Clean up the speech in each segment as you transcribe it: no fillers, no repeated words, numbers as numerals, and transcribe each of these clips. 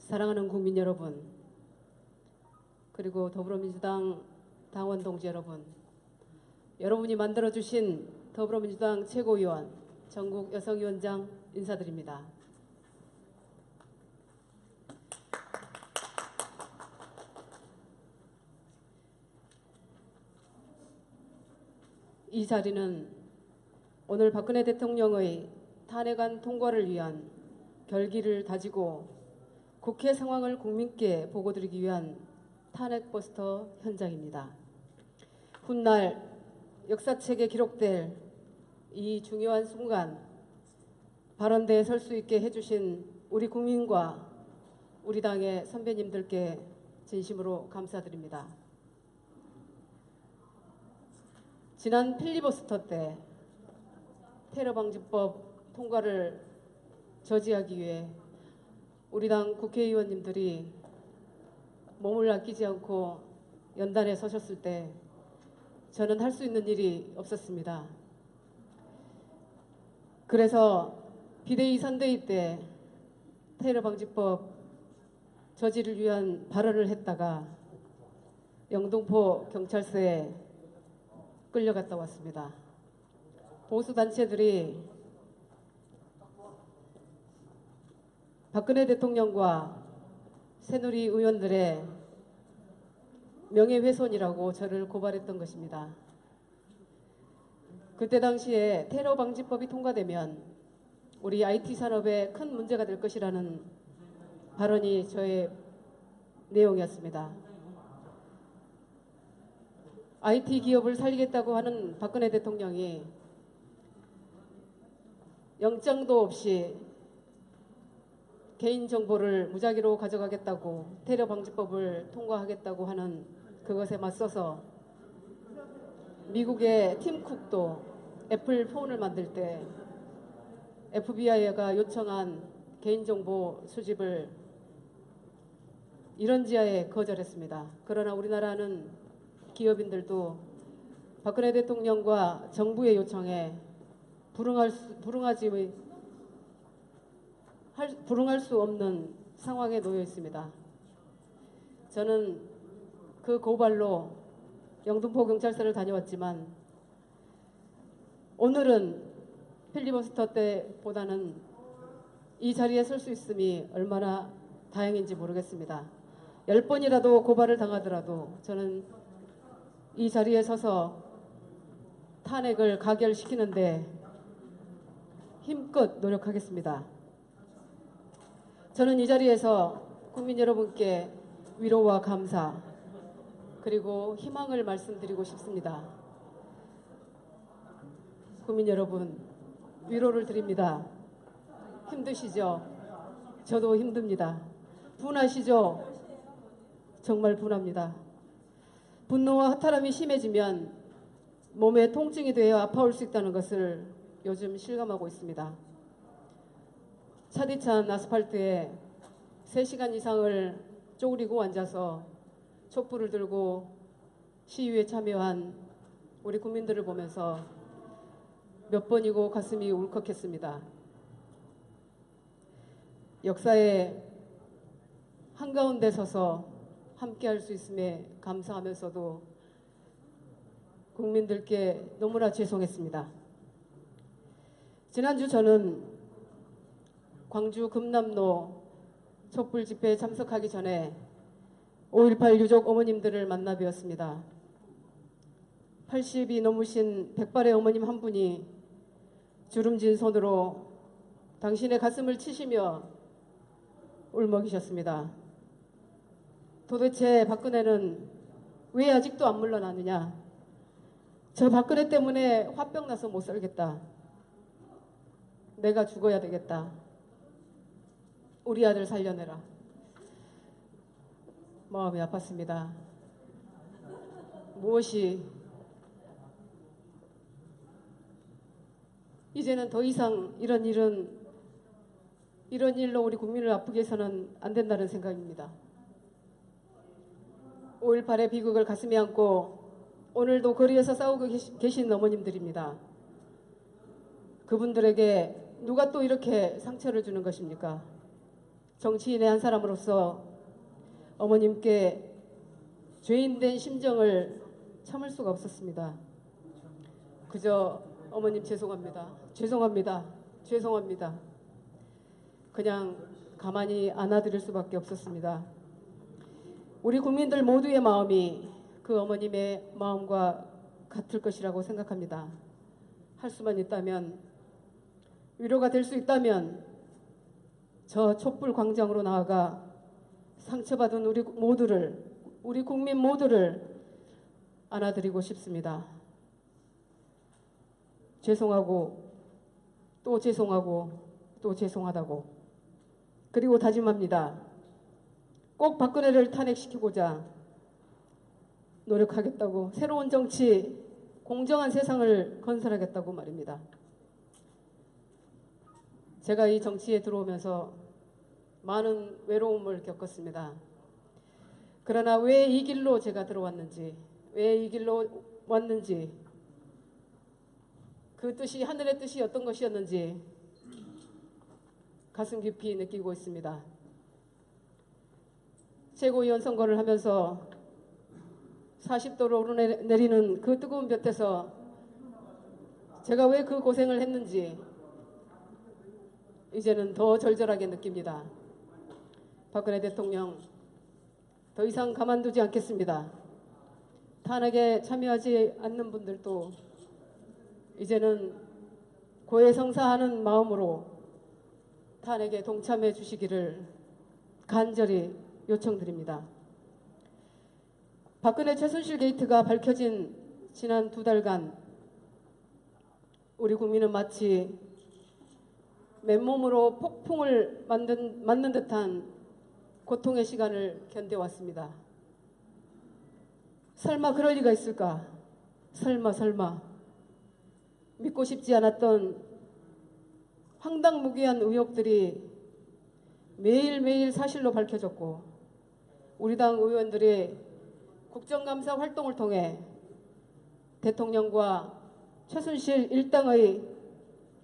사랑하는 국민 여러분, 그리고 더불어민주당 당원 동지 여러분, 여러분이 만들어주신 더불어민주당 최고위원, 전국 여성위원장 인사드립니다. 이 자리는 오늘 박근혜 대통령의 탄핵안 통과를 위한 결기를 다지고 국회 상황을 국민께 보고드리기 위한 탄핵버스터 현장입니다. 훗날 역사책에 기록될 이 중요한 순간 발언대에 설 수 있게 해주신 우리 국민과 우리 당의 선배님들께 진심으로 감사드립니다. 지난 필리버스터 때 테러방지법 통과를 저지하기 위해 우리 당 국회의원님들이 몸을 아끼지 않고 연단에 서셨을 때 저는 할 수 있는 일이 없었습니다. 그래서 비대위 선대위 때 테러방지법 저지를 위한 발언을 했다가 영등포 경찰서에 끌려갔다 왔습니다. 보수단체들이 박근혜 대통령과 새누리 의원들의 명예훼손이라고 저를 고발했던 것입니다. 그때 당시에 테러방지법이 통과되면 우리 IT 산업에 큰 문제가 될 것이라는 발언이 저의 내용이었습니다. IT 기업을 살리겠다고 하는 박근혜 대통령이 영장도 없이 개인정보를 무작위로 가져가겠다고 테러방지법을 통과하겠다고 하는 그것에 맞서서 미국의 팀 쿡도 애플 폰을 만들 때 FBI가 요청한 개인정보 수집을 이런 지하에 거절했습니다. 그러나 우리나라는 기업인들도 박근혜 대통령과 정부의 요청에 불응할 수 없는 상황에 놓여 있습니다. 저는 그 고발로 영등포 경찰서를 다녀왔지만 오늘은 필리버스터 때보다는 이 자리에 설 수 있음이 얼마나 다행인지 모르겠습니다. 10번이라도 고발을 당하더라도 저는 이 자리에 서서 탄핵을 가결시키는데 힘껏 노력하겠습니다. 저는 이 자리에서 국민 여러분께 위로와 감사 그리고 희망을 말씀드리고 싶습니다. 국민 여러분, 위로를 드립니다. 힘드시죠? 저도 힘듭니다. 분하시죠? 정말 분합니다. 분노와 허탈함이 심해지면 몸에 통증이 되어 아파올 수 있다는 것을 요즘 실감하고 있습니다. 차디찬 아스팔트에 3시간 이상을 쪼그리고 앉아서 촛불을 들고 시위에 참여한 우리 국민들을 보면서 몇 번이고 가슴이 울컥했습니다. 역사의 한가운데 서서 함께할 수 있음에 감사하면서도 국민들께 너무나 죄송했습니다. 지난주 저는 광주 금남로 촛불 집회에 참석하기 전에 5.18 유족 어머님들을 만나 뵈었습니다. 80이 넘으신 백발의 어머님 한 분이 주름진 손으로 당신의 가슴을 치시며 울먹이셨습니다. 도대체 박근혜는 왜 아직도 안 물러나느냐? 저 박근혜 때문에 화병 나서 못 살겠다. 내가 죽어야 되겠다. 우리 아들 살려내라. 마음이 아팠습니다. 무엇이 이제는 더 이상 이런 일로 우리 국민을 아프게 해서는 안 된다는 생각입니다. 5.18의 비극을 가슴에 안고 오늘도 거리에서 싸우고 계신 어머님들입니다. 그분들에게 누가 또 이렇게 상처를 주는 것입니까? 정치인의 한 사람으로서 어머님께 죄인된 심정을 참을 수가 없었습니다. 그저 어머님 죄송합니다. 죄송합니다. 죄송합니다. 그냥 가만히 안아드릴 수밖에 없었습니다. 우리 국민들 모두의 마음이 그 어머님의 마음과 같을 것이라고 생각합니다. 할 수만 있다면, 위로가 될 수 있다면 저 촛불 광장으로 나아가 상처받은 우리 국민 모두를 안아드리고 싶습니다. 죄송하고 또 죄송하고 또 죄송하다고, 그리고 다짐합니다. 꼭 박근혜를 탄핵시키고자 노력하겠다고, 새로운 정치, 공정한 세상을 건설하겠다고 말입니다. 제가 이 정치에 들어오면서 많은 외로움을 겪었습니다. 그러나 왜 이 길로 제가 들어왔는지, 왜 이 길로 왔는지, 그 뜻이 하늘의 뜻이 어떤 것이었는지 가슴 깊이 느끼고 있습니다. 최고위원 선거를 하면서 40도로 오르내리는 그 뜨거운 볕에서 제가 왜 그 고생을 했는지 이제는 더 절절하게 느낍니다. 박근혜 대통령, 더 이상 가만두지 않겠습니다. 탄핵에 참여하지 않는 분들도 이제는 고해성사하는 마음으로 탄핵에 동참해 주시기를 간절히 요청드립니다. 박근혜 최순실 게이트가 밝혀진 지난 2달간 우리 국민은 마치 맨몸으로 폭풍을 맞는 듯한 고통의 시간을 견뎌왔습니다. 설마 그럴 리가 있을까? 설마. 믿고 싶지 않았던 황당무계한 의혹들이 매일매일 사실로 밝혀졌고, 우리 당 의원들이 국정감사 활동을 통해 대통령과 최순실 일당의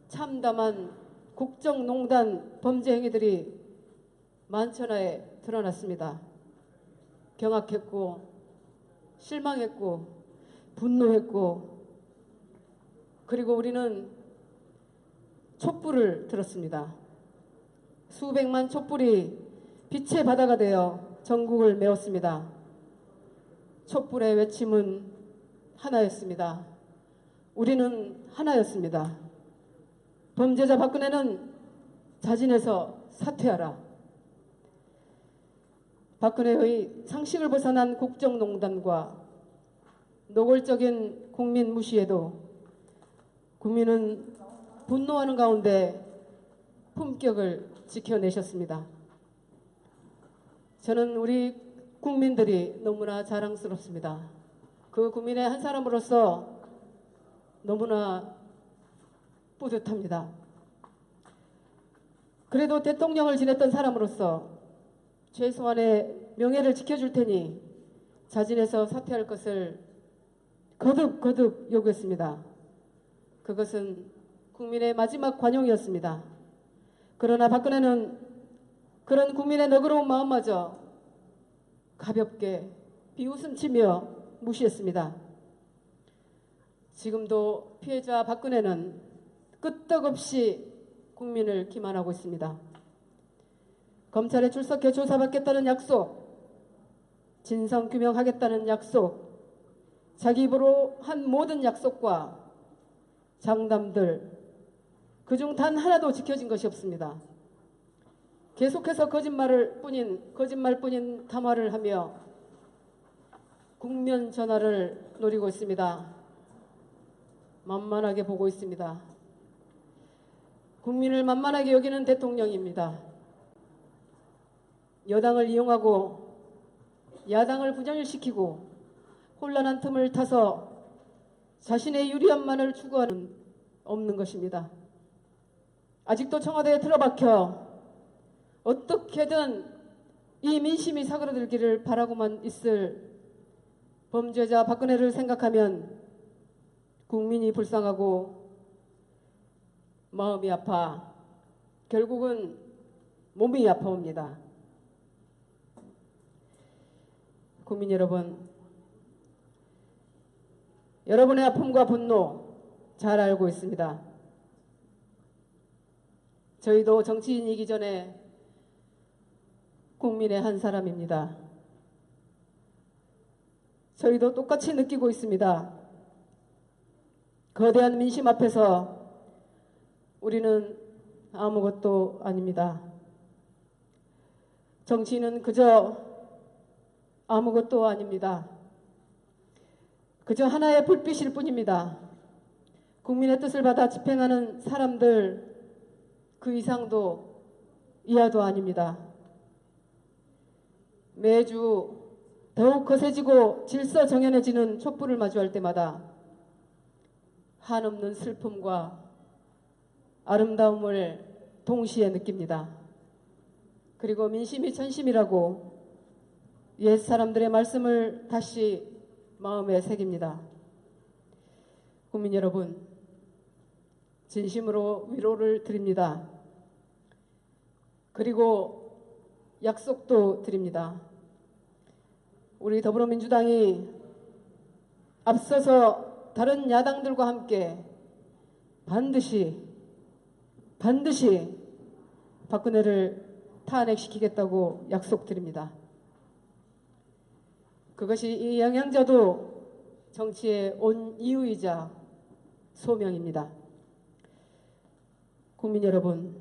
참담한 국정농단 범죄 행위들이 만천하에 드러났습니다. 경악했고 실망했고 분노했고, 그리고 우리는 촛불을 들었습니다. 수백만 촛불이 빛의 바다가 되어 전국을 메웠습니다. 촛불의 외침은 하나였습니다. 우리는 하나였습니다. 범죄자 박근혜는 자진해서 사퇴하라. 박근혜의 상식을 벗어난 국정농단과 노골적인 국민 무시에도 국민은 분노하는 가운데 품격을 지켜내셨습니다. 저는 우리 국민들이 너무나 자랑스럽습니다. 그 국민의 한 사람으로서 너무나 뿌듯합니다. 그래도 대통령을 지냈던 사람으로서 최소한의 명예를 지켜줄 테니 자진해서 사퇴할 것을 거듭 요구했습니다. 그것은 국민의 마지막 관용이었습니다. 그러나 박근혜는 그런 국민의 너그러운 마음마저 가볍게 비웃음치며 무시했습니다. 지금도 피해자 박근혜는 끄떡없이 국민을 기만하고 있습니다. 검찰에 출석해 조사받겠다는 약속, 진상규명하겠다는 약속, 자기 입으로 한 모든 약속과 장담들, 그중 단 하나도 지켜진 것이 없습니다. 계속해서 거짓말뿐인 담화를 하며 국면 전환을 노리고 있습니다. 만만하게 보고 있습니다. 국민을 만만하게 여기는 대통령입니다. 여당을 이용하고 야당을 분열시키고 혼란한 틈을 타서 자신의 유리함만을 추구하는 없는 것입니다. 아직도 청와대에 틀어박혀 어떻게든 이 민심이 사그러들기를 바라고만 있을 범죄자 박근혜를 생각하면 국민이 불쌍하고 마음이 아파 결국은 몸이 아파옵니다. 국민 여러분, 여러분의 아픔과 분노 잘 알고 있습니다. 저희도 정치인이기 전에 국민의 한 사람입니다. 저희도 똑같이 느끼고 있습니다. 거대한 민심 앞에서 우리는 아무것도 아닙니다. 정치인은 그저 아무것도 아닙니다. 그저 하나의 불빛일 뿐입니다. 국민의 뜻을 받아 집행하는 사람들 그 이상도 이하도 아닙니다. 매주 더욱 거세지고 질서정연해지는 촛불을 마주할 때마다 한없는 슬픔과 아름다움을 동시에 느낍니다. 그리고 민심이 천심이라고 옛 사람들의 말씀을 다시 마음에 새깁니다. 국민 여러분, 진심으로 위로를 드립니다. 그리고 약속도 드립니다. 우리 더불어민주당이 앞서서 다른 야당들과 함께 반드시 박근혜를 탄핵시키겠다고 약속드립니다. 그것이 이 영양자도 정치에 온 이유이자 소명입니다. 국민 여러분,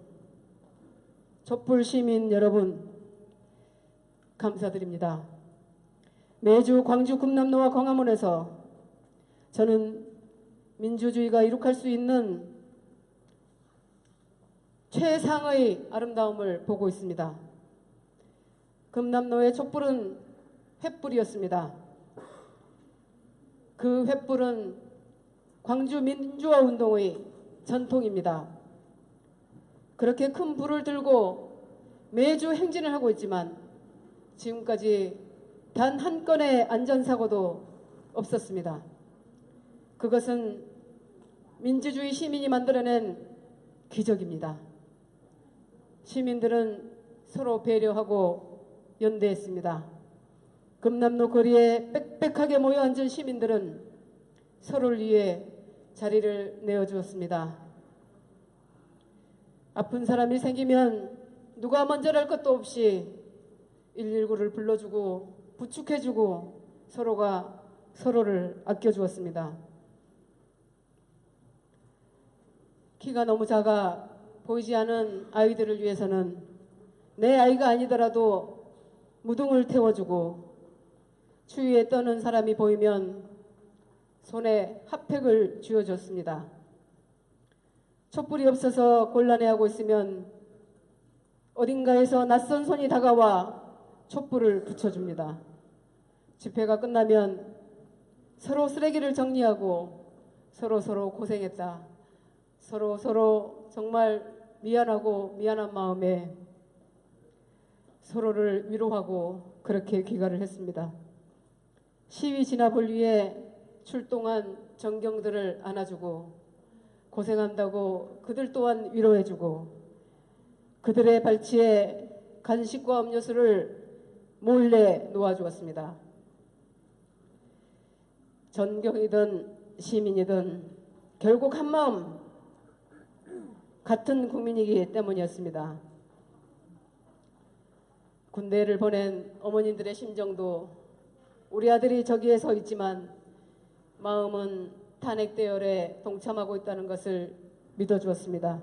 촛불 시민 여러분, 감사드립니다. 매주 광주 금남로와 광화문에서 저는 민주주의가 이룩할 수 있는 최상의 아름다움을 보고 있습니다. 금남로의 촛불은 횃불이었습니다. 그 횃불은 광주 민주화 운동의 전통입니다. 그렇게 큰 불을 들고 매주 행진을 하고 있지만 지금까지 단 한 건의 안전사고도 없었습니다. 그것은 민주주의 시민이 만들어낸 기적입니다. 시민들은 서로 배려하고 연대했습니다. 금남로 거리에 빽빽하게 모여 앉은 시민들은 서로를 위해 자리를 내어주었습니다. 아픈 사람이 생기면 누가 먼저랄 것도 없이 119를 불러주고 부축해주고 서로가 서로를 아껴주었습니다. 키가 너무 작아 보이지 않은 아이들을 위해서는 내 아이가 아니더라도 무등을 태워주고 추위에 떠는 사람이 보이면 손에 핫팩을 쥐어줬습니다. 촛불이 없어서 곤란해하고 있으면 어딘가에서 낯선 손이 다가와 촛불을 붙여줍니다. 집회가 끝나면 서로 쓰레기를 정리하고 서로 고생했다. 서로 정말 미안하고 미안한 마음에 서로를 위로하고 그렇게 귀가를 했습니다. 시위 진압을 위해 출동한 정경들을 안아주고 고생한다고 그들 또한 위로해주고 그들의 발치에 간식과 음료수를 몰래 놓아주었습니다. 전경이든 시민이든 결국 한마음 같은 국민이기 때문이었습니다. 군대를 보낸 어머님들의 심정도 우리 아들이 저기에 서 있지만 마음은 탄핵 대열에 동참하고 있다는 것을 믿어주었습니다.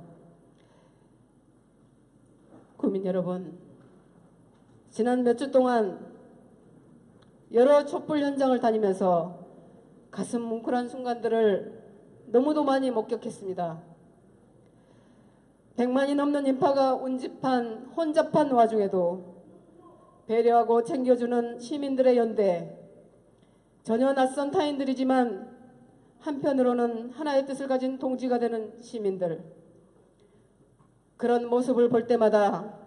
국민 여러분, 지난 몇 주 동안 여러 촛불 현장을 다니면서 가슴 뭉클한 순간들을 너무도 많이 목격했습니다. 100만이 넘는 인파가 운집한 혼잡한 와중에도 배려하고 챙겨주는 시민들의 연대, 전혀 낯선 타인들이지만 한편으로는 하나의 뜻을 가진 동지가 되는 시민들, 그런 모습을 볼 때마다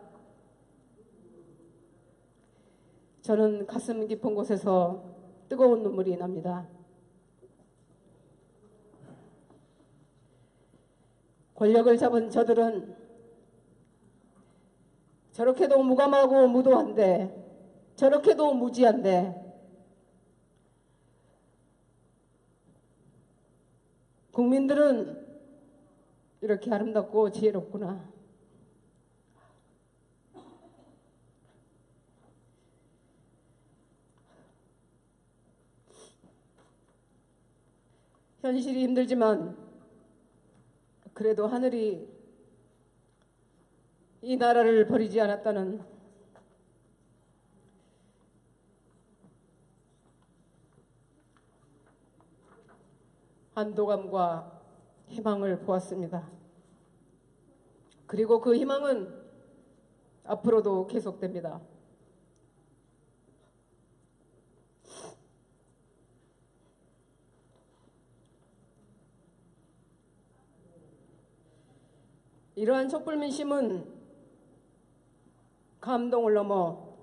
저는 가슴 깊은 곳에서 뜨거운 눈물이 납니다. 권력을 잡은 저들은 저렇게도 무감하고 무도한데, 저렇게도 무지한데, 국민들은 이렇게 아름답고 지혜롭구나. 현실이 힘들지만 그래도 하늘이 이 나라를 버리지 않았다는 안도감과 희망을 보았습니다. 그리고 그 희망은 앞으로도 계속됩니다. 이러한 촛불민심은 감동을 넘어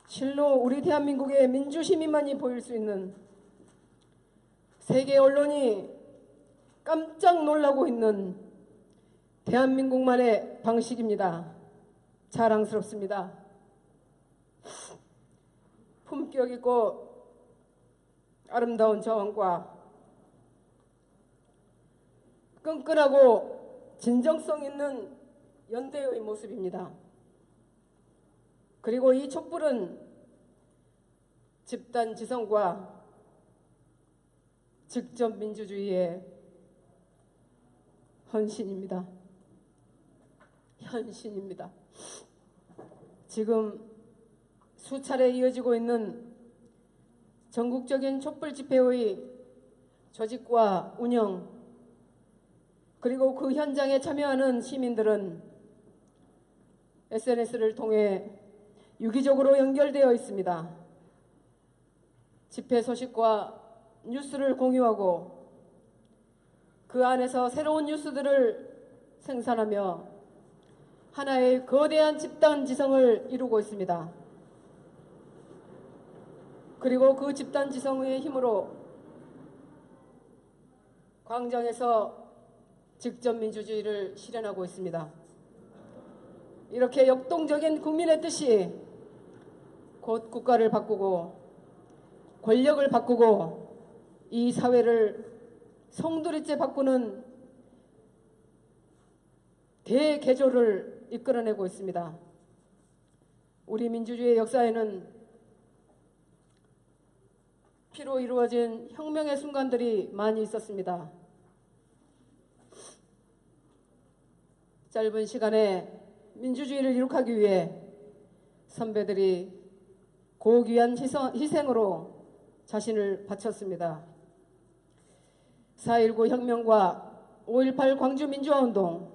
실로 우리 대한민국의 민주시민만이 보일 수 있는 세계 언론이 깜짝 놀라고 있는 대한민국만의 방식입니다. 자랑스럽습니다. 품격 있고 아름다운 저항과 끈끈하고 진정성 있는 연대의 모습입니다. 그리고 이 촛불은 집단 지성과 직접 민주주의의 헌신입니다. 현신입니다. 지금 수차례 이어지고 있는 전국적인 촛불 집회의 조직과 운영, 그리고 그 현장에 참여하는 시민들은 SNS를 통해 유기적으로 연결되어 있습니다. 집회 소식과 뉴스를 공유하고 그 안에서 새로운 뉴스들을 생산하며 하나의 거대한 집단 지성을 이루고 있습니다. 그리고 그 집단 지성의 힘으로 광장에서 직접 민주주의를 실현하고 있습니다. 이렇게 역동적인 국민의 뜻이 곧 국가를 바꾸고 권력을 바꾸고 이 사회를 송두리째 바꾸는 대개조를 이끌어내고 있습니다. 우리 민주주의의 역사에는 피로 이루어진 혁명의 순간들이 많이 있었습니다. 짧은 시간에 민주주의를 이룩하기 위해 선배들이 고귀한 희생으로 자신을 바쳤습니다. 4.19 혁명과 5.18 광주 민주화운동,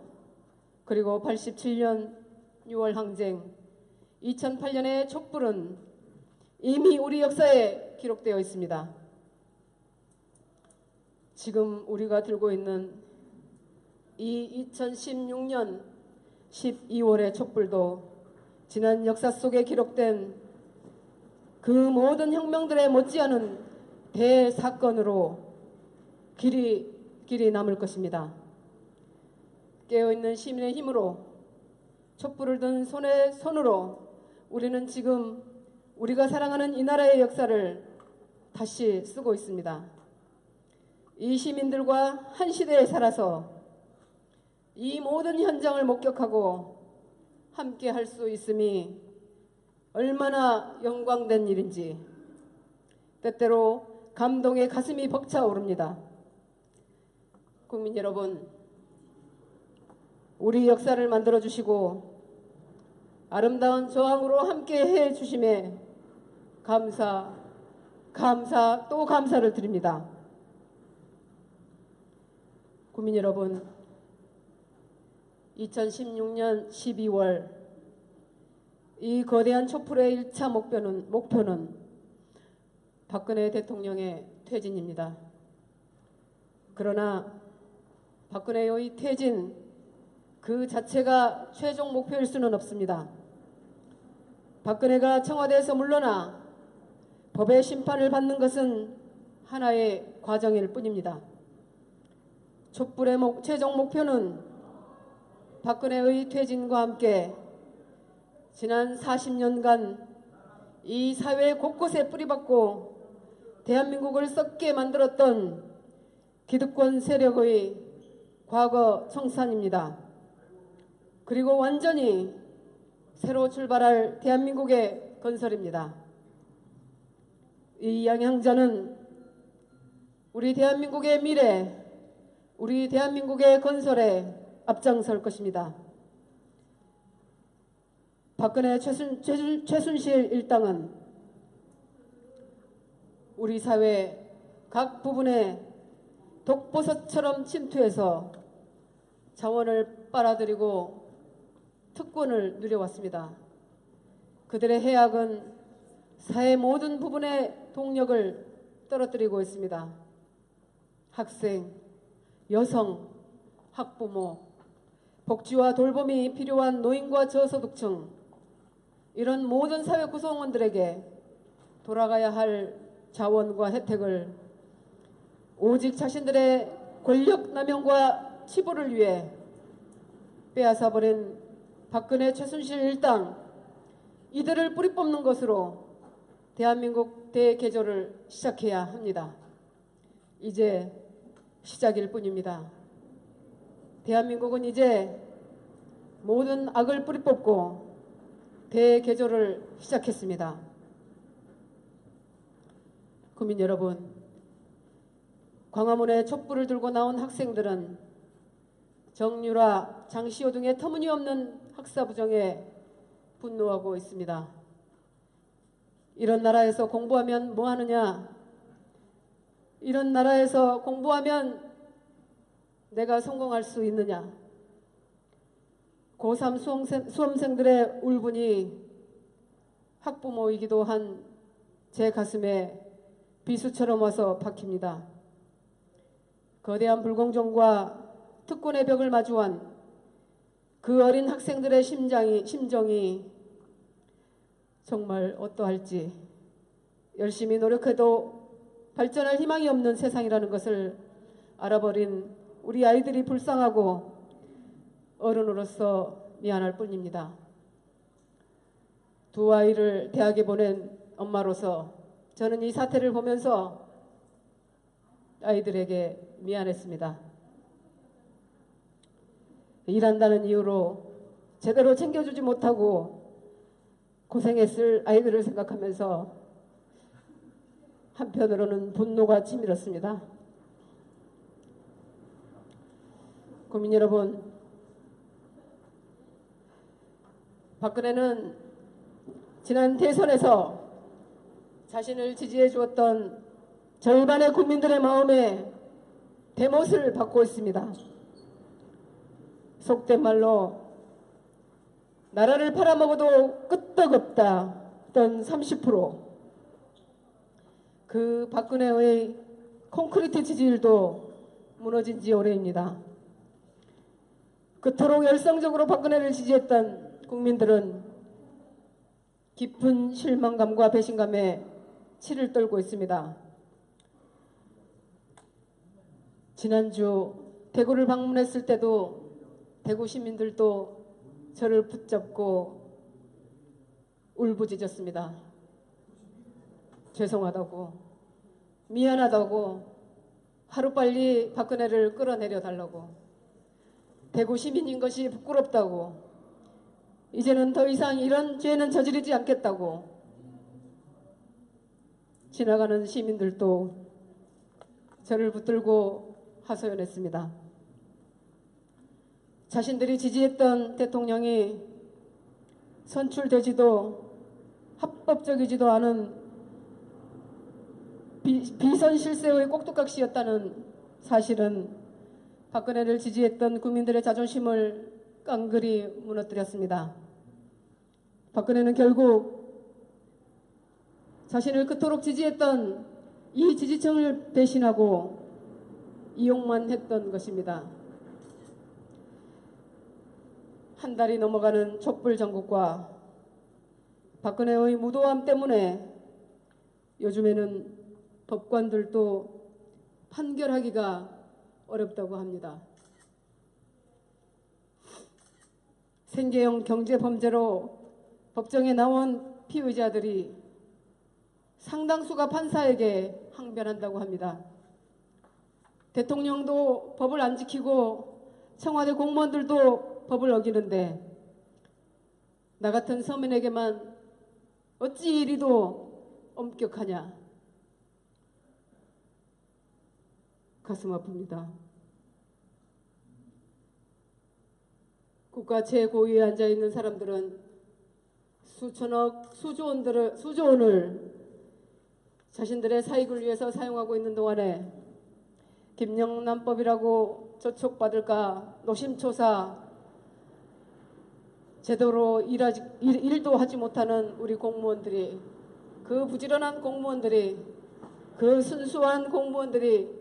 그리고 87년 6월 항쟁, 2008년의 촛불은 이미 우리 역사에 기록되어 있습니다. 지금 우리가 들고 있는 이 2016년 12월의 촛불도 지난 역사 속에 기록된 그 모든 혁명들에 못지않은 대사건으로 길이 남을 것입니다. 깨어있는 시민의 힘으로 촛불을 든 손으로 우리는 지금 우리가 사랑하는 이 나라의 역사를 다시 쓰고 있습니다. 이 시민들과 한 시대에 살아서 이 모든 현장을 목격하고 함께 할 수 있음이 얼마나 영광된 일인지 때때로 감동의 가슴이 벅차오릅니다. 국민 여러분, 우리 역사를 만들어주시고 아름다운 저항으로 함께 해주심에 또 감사를 드립니다. 국민 여러분, 2016년 12월 이 거대한 촛불의 1차 목표는 박근혜 대통령의 퇴진입니다. 그러나 박근혜의 퇴진 그 자체가 최종 목표일 수는 없습니다. 박근혜가 청와대에서 물러나 법의 심판을 받는 것은 하나의 과정일 뿐입니다. 촛불의 최종 목표는 박근혜의 퇴진과 함께 지난 40년간 이 사회 곳곳에 뿌리박고 대한민국을 썩게 만들었던 기득권 세력의 과거 청산입니다. 그리고 완전히 새로 출발할 대한민국의 건설입니다. 이 양향자는 우리 대한민국의 미래, 우리 대한민국의 건설에 앞장설 것입니다. 박근혜 최순실 일당은 우리 사회 각 부분에 독버섯처럼 침투해서 자원을 빨아들이고 특권을 누려왔습니다. 그들의 해악은 사회 모든 부분의 동력을 떨어뜨리고 있습니다. 학생, 여성, 학부모, 복지와 돌봄이 필요한 노인과 저소득층, 이런 모든 사회 구성원들에게 돌아가야 할 자원과 혜택을 오직 자신들의 권력 남용과 치부를 위해 빼앗아버린 박근혜 최순실 일당, 이들을 뿌리 뽑는 것으로 대한민국 대개조를 시작해야 합니다. 이제 시작일 뿐입니다. 대한민국은 이제 모든 악을 뿌리 뽑고 대개조를 시작했습니다. 국민 여러분, 광화문에 촛불을 들고 나온 학생들은 정유라, 장시호 등의 터무니없는 학사부정에 분노하고 있습니다. 이런 나라에서 공부하면 뭐 하느냐? 이런 나라에서 공부하면 내가 성공할 수 있느냐? 고3 수험생들의 울분이 학부모이기도 한 제 가슴에 비수처럼 와서 박힙니다. 거대한 불공정과 특권의 벽을 마주한 그 어린 학생들의 심정이 정말 어떠할지, 열심히 노력해도 발전할 희망이 없는 세상이라는 것을 알아버린 우리 아이들이 불쌍하고 어른으로서 미안할 뿐입니다. 두 아이를 대학에 보낸 엄마로서 저는 이 사태를 보면서 아이들에게 미안했습니다. 일한다는 이유로 제대로 챙겨주지 못하고 고생했을 아이들을 생각하면서 한편으로는 분노가 치밀었습니다. 국민 여러분, 박근혜는 지난 대선에서 자신을 지지해 주었던 절반의 국민들의 마음에 대못을 받고 있습니다. 속된 말로 나라를 팔아먹어도 끄떡없다 던 30%, 그 박근혜의 콘크리트 지지율도 무너진 지 오래입니다. 그토록 열성적으로 박근혜를 지지했던 국민들은 깊은 실망감과 배신감에 치를 떨고 있습니다. 지난주 대구를 방문했을 때도 대구 시민들도 저를 붙잡고 울부짖었습니다. 죄송하다고, 미안하다고, 하루빨리 박근혜를 끌어내려 달라고, 대구 시민인 것이 부끄럽다고, 이제는 더 이상 이런 죄는 저지르지 않겠다고, 지나가는 시민들도 저를 붙들고 하소연했습니다. 자신들이 지지했던 대통령이 선출되지도 합법적이지도 않은 비선실세의 꼭두각시였다는 사실은 박근혜를 지지했던 국민들의 자존심을 깡그리 무너뜨렸습니다. 박근혜는 결국 자신을 그토록 지지했던 이 지지층을 배신하고 이용만 했던 것입니다. 한 달이 넘어가는 촛불 전국과 박근혜의 무도함 때문에 요즘에는 법관들도 판결하기가 어렵다고 합니다. 생계형 경제범죄로 법정에 나온 피의자들이 상당수가 판사에게 항변한다고 합니다. 대통령도 법을 안 지키고 청와대 공무원들도 법을 어기는데 나 같은 서민에게만 어찌 이리도 엄격하냐. 가슴 아픕니다. 국가 최고위에 앉아있는 사람들은 수천억, 수조원을 자신들의 사익을 위해서 사용하고 있는 동안에 김영란법이라고 저촉받을까 노심초사 제대로 일도 하지 못하는 우리 공무원들이, 그 부지런한 공무원들이, 그 순수한 공무원들이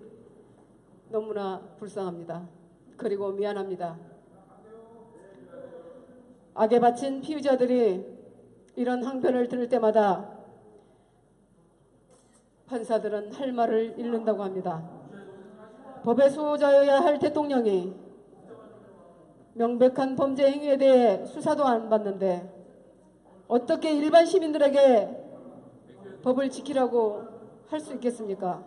너무나 불쌍합니다. 그리고 미안합니다. 악에 바친 피의자들이 이런 항변을 들을 때마다 판사들은 할 말을 잃는다고 합니다. 법의 수호자여야 할 대통령이 명백한 범죄 행위에 대해 수사도 안 받는데 어떻게 일반 시민들에게 법을 지키라고 할 수 있겠습니까?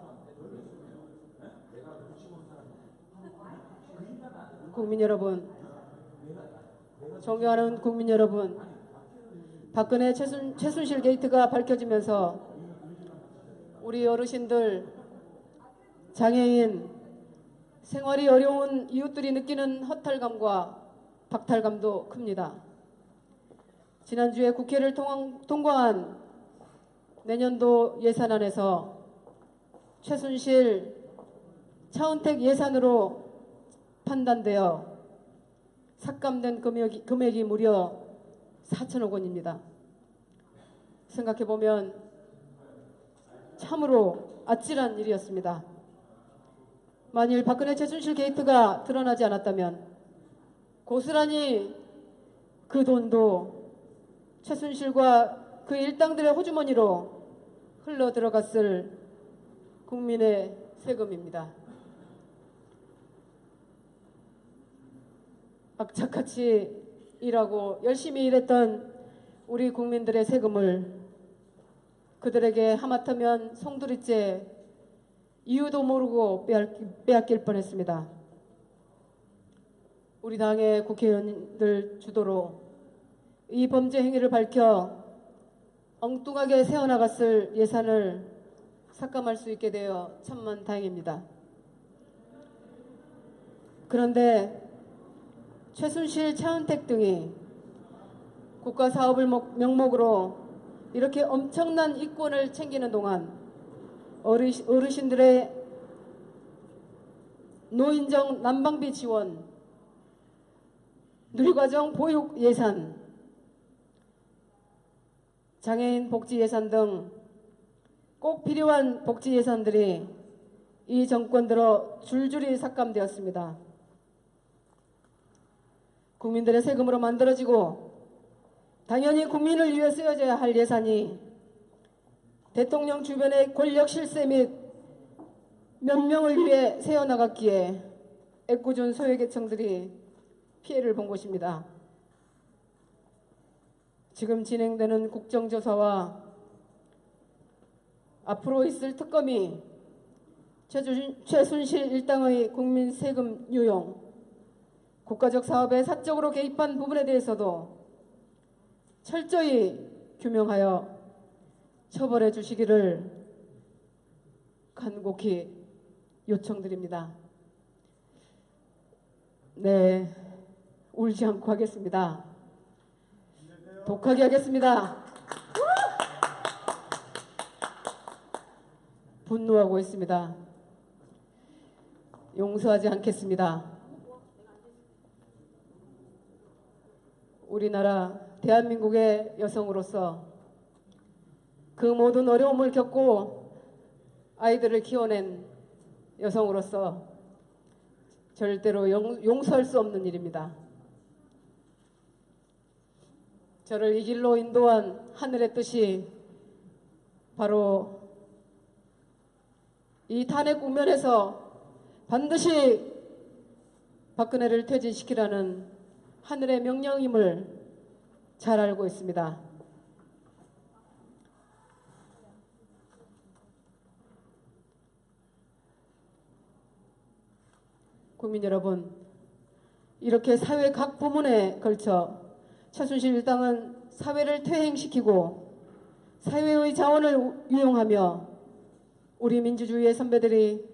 국민 여러분, 존경하는 국민 여러분, 박근혜 최순실 게이트가 밝혀지면서 우리 어르신들, 장애인, 생활이 어려운 이웃들이 느끼는 허탈감과 박탈감도 큽니다. 지난주에 국회를 통과한 내년도 예산안에서 최순실, 차은택 예산으로 판단되어 삭감된 금액이 무려 4천억 원입니다. 생각해보면 참으로 아찔한 일이었습니다. 만일 박근혜 최순실 게이트가 드러나지 않았다면 고스란히 그 돈도 최순실과 그 일당들의 호주머니로 흘러 들어갔을 국민의 세금입니다. 악착같이 일하고 열심히 일했던 우리 국민들의 세금을 그들에게 하마터면 송두리째 이유도 모르고 빼앗길 뻔했습니다. 우리 당의 국회의원들 주도로 이 범죄 행위를 밝혀 엉뚱하게 세워나갔을 예산을 삭감할 수 있게 되어 천만다행입니다. 그런데 최순실, 차은택 등이 국가사업을 명목으로 이렇게 엄청난 이권을 챙기는 동안 어르신들의 노인정 난방비 지원, 누리과정 보육 예산, 장애인 복지 예산 등 꼭 필요한 복지 예산들이 이 정권 들어 줄줄이 삭감되었습니다. 국민들의 세금으로 만들어지고 당연히 국민을 위해 쓰여져야 할 예산이 대통령 주변의 권력 실세 및 몇 명을 위해 세워나갔기에 애꿎은 소외계층들이 피해를 본 것입니다. 지금 진행되는 국정조사와 앞으로 있을 특검이 최순실 일당의 국민 세금 유용, 국가적 사업에 사적으로 개입한 부분에 대해서도 철저히 규명하여 처벌해 주시기를 간곡히 요청드립니다. 네, 울지 않고 하겠습니다. 독하게 하겠습니다. 분노하고 있습니다. 용서하지 않겠습니다. 우리나라 대한민국의 여성으로서 그 모든 어려움을 겪고 아이들을 키워낸 여성으로서 절대로 용서할 수 없는 일입니다. 저를 이 길로 인도한 하늘의 뜻이 바로 이 탄핵 국면에서 반드시 박근혜를 퇴진시키라는 하늘의 명령임을 잘 알고 있습니다. 국민 여러분, 이렇게 사회 각 부문에 걸쳐 최순실 일당은 사회를 퇴행시키고 사회의 자원을 유용하며 우리 민주주의의 선배들이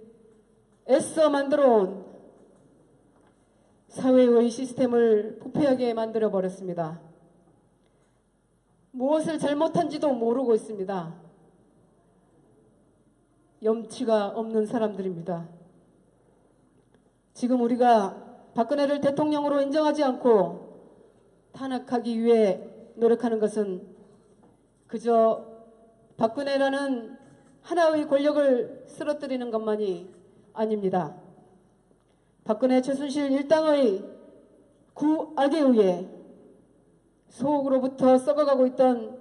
애써 만들어온 사회의 시스템을 부패하게 만들어버렸습니다. 무엇을 잘못한지도 모르고 있습니다. 염치가 없는 사람들입니다. 지금 우리가 박근혜를 대통령으로 인정하지 않고 탄핵하기 위해 노력하는 것은 그저 박근혜라는 하나의 권력을 쓰러뜨리는 것만이 아닙니다. 박근혜 최순실 일당의 구악에 의해 속으로부터 썩어가고 있던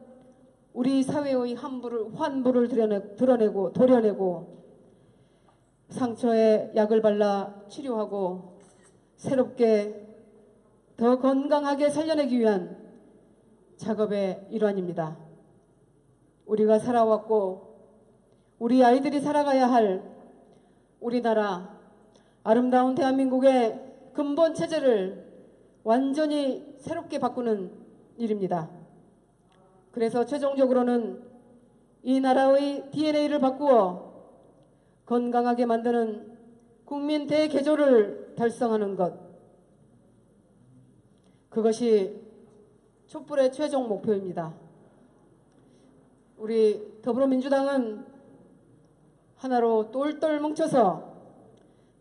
우리 사회의 환부를 드러내고 도려내고 상처에 약을 발라 치료하고 새롭게 더 건강하게 살려내기 위한 작업의 일환입니다. 우리가 살아왔고 우리 아이들이 살아가야 할 우리나라 아름다운 대한민국의 근본 체제를 완전히 새롭게 바꾸는 일입니다. 그래서 최종적으로는 이 나라의 DNA를 바꾸어 건강하게 만드는 국민 대개조를 달성하는 것, 그것이 촛불의 최종 목표입니다. 우리 더불어민주당은 하나로 똘똘 뭉쳐서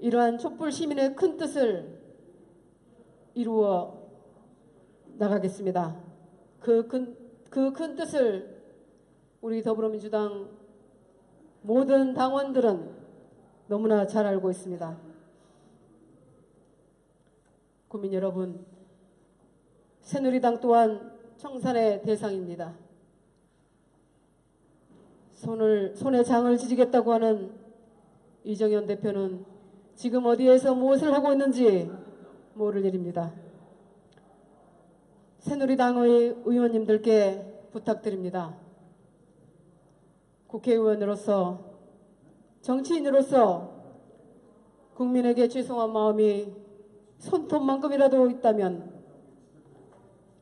이러한 촛불 시민의 큰 뜻을 이루어 나가겠습니다. 그 큰 뜻을 우리 더불어민주당 모든 당원들은 너무나 잘 알고 있습니다. 국민 여러분, 새누리당 또한 청산의 대상입니다. 손에 장을 지지겠다고 하는 이정현 대표는 지금 어디에서 무엇을 하고 있는지 모를 일입니다. 새누리당의 의원님들께 부탁드립니다. 국회의원으로서, 정치인으로서 국민에게 죄송한 마음이 손톱만큼이라도 있다면,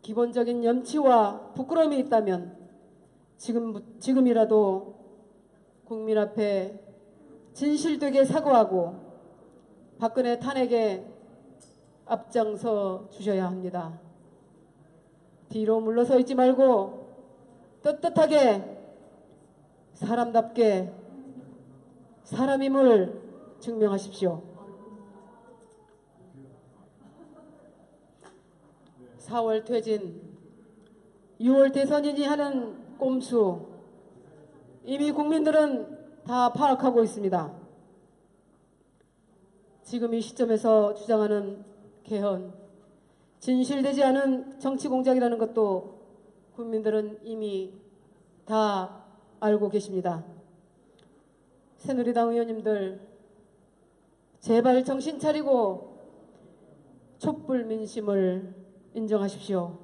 기본적인 염치와 부끄러움이 있다면 지금이라도 국민 앞에 진실되게 사과하고 박근혜 탄핵에 앞장서 주셔야 합니다. 뒤로 물러서 있지 말고 떳떳하게 사람답게 사람임을 증명하십시오. 4월 퇴진, 6월 대선이니 하는 꼼수, 이미 국민들은 다 파악하고 있습니다. 지금 이 시점에서 주장하는 개헌, 진실되지 않은 정치 공작이라는 것도 국민들은 이미 다 알고 계십니다. 새누리당 의원님들, 제발 정신 차리고 촛불 민심을 인정하십시오.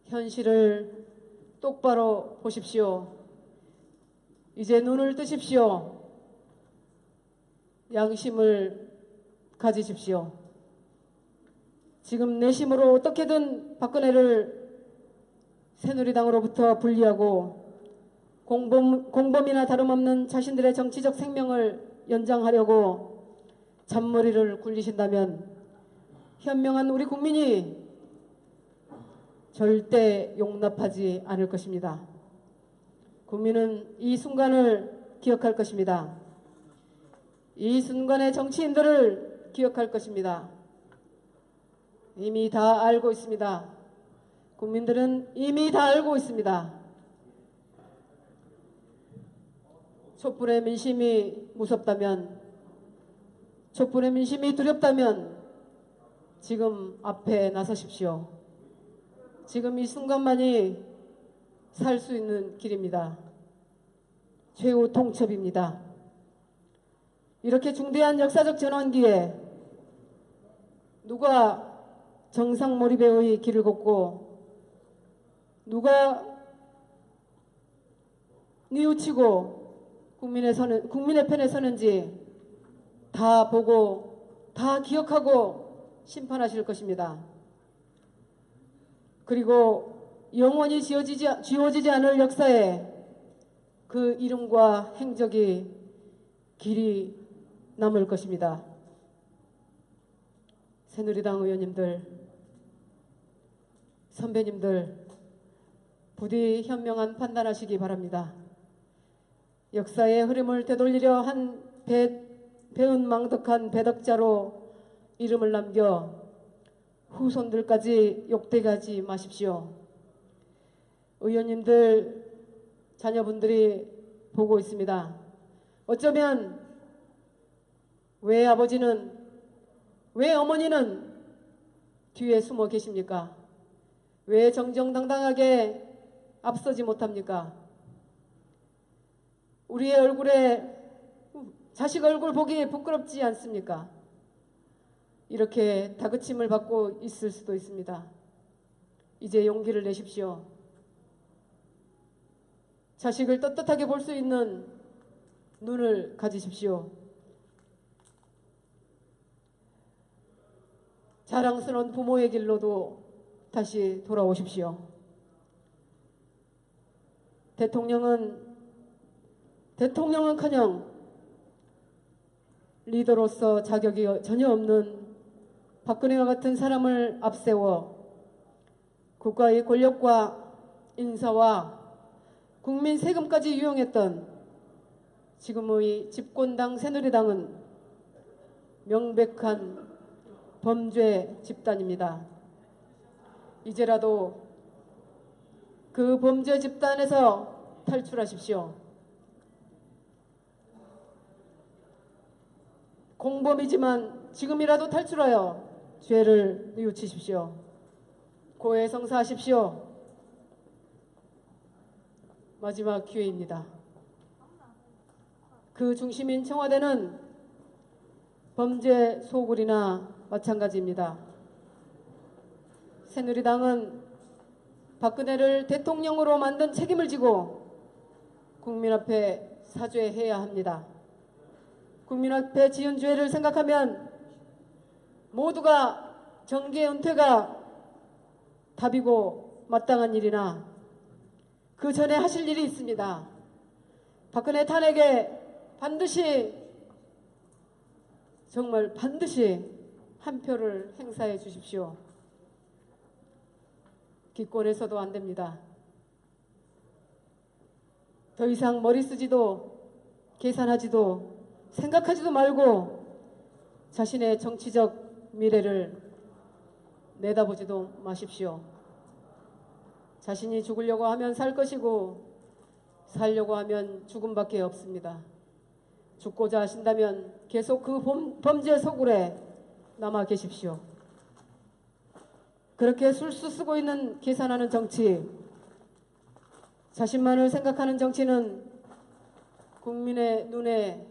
현실을 똑바로 보십시오. 이제 눈을 뜨십시오. 양심을 가지십시오. 지금 내심으로 어떻게든 박근혜를 새누리당으로부터 분리하고 공범이나 다름없는 자신들의 정치적 생명을 연장하려고 잔머리를 굴리신다면 현명한 우리 국민이 절대 용납하지 않을 것입니다. 국민은 이 순간을 기억할 것입니다. 이 순간의 정치인들을 기억할 것입니다. 이미 다 알고 있습니다. 국민들은 이미 다 알고 있습니다. 촛불의 민심이 무섭다면, 촛불의 민심이 두렵다면 지금 앞에 나서십시오. 지금 이 순간만이 살 수 있는 길입니다. 최후 통첩입니다. 이렇게 중대한 역사적 전환기에 누가 정상 몰입의 길을 걷고 누가 뉘우치고 국민의 편에 서는지 다 보고 다 기억하고 심판하실 것입니다. 그리고 영원히 지워지지 않을 역사에 그 이름과 행적이 길이 남을 것입니다. 새누리당 의원님들, 선배님들, 부디 현명한 판단하시기 바랍니다. 역사의 흐름을 되돌리려 한 배은망덕한 배덕자로 이름을 남겨 후손들까지 욕되게 하지 마십시오. 의원님들, 자녀분들이 보고 있습니다. 어쩌면 왜 아버지는, 왜 어머니는 뒤에 숨어 계십니까? 왜 정정당당하게 앞서지 못합니까? 우리의 얼굴에 자식 얼굴 보기 부끄럽지 않습니까? 이렇게 다그침을 받고 있을 수도 있습니다. 이제 용기를 내십시오. 자식을 떳떳하게 볼 수 있는 눈을 가지십시오. 자랑스러운 부모의 길로도 다시 돌아오십시오. 대통령은커녕 리더로서 자격이 전혀 없는 박근혜와 같은 사람을 앞세워 국가의 권력과 인사와 국민 세금까지 유용했던 지금의 집권당 새누리당은 명백한 범죄 집단입니다. 이제라도 그 범죄 집단에서 탈출하십시오. 공범이지만 지금이라도 탈출하여 죄를 뉘우치십시오. 고해 성사하십시오. 마지막 기회입니다. 그 중심인 청와대는 범죄 소굴이나 마찬가지입니다. 새누리당은 박근혜를 대통령으로 만든 책임을 지고 국민 앞에 사죄해야 합니다. 국민 앞에 지은 죄를 생각하면 모두가 정계 은퇴가 답이고 마땅한 일이나 그 전에 하실 일이 있습니다. 박근혜 탄핵에 정말 반드시 한 표를 행사해 주십시오. 기권해서도 안 됩니다. 더 이상 머리 쓰지도 계산하지도 생각하지도 말고 자신의 정치적 미래를 내다보지도 마십시오. 자신이 죽으려고 하면 살 것이고 살려고 하면 죽음밖에 없습니다. 죽고자 하신다면 계속 그 범죄 소굴에 남아 계십시오. 그렇게 술수 쓰고 있는 계산하는 정치, 자신만을 생각하는 정치는 국민의 눈에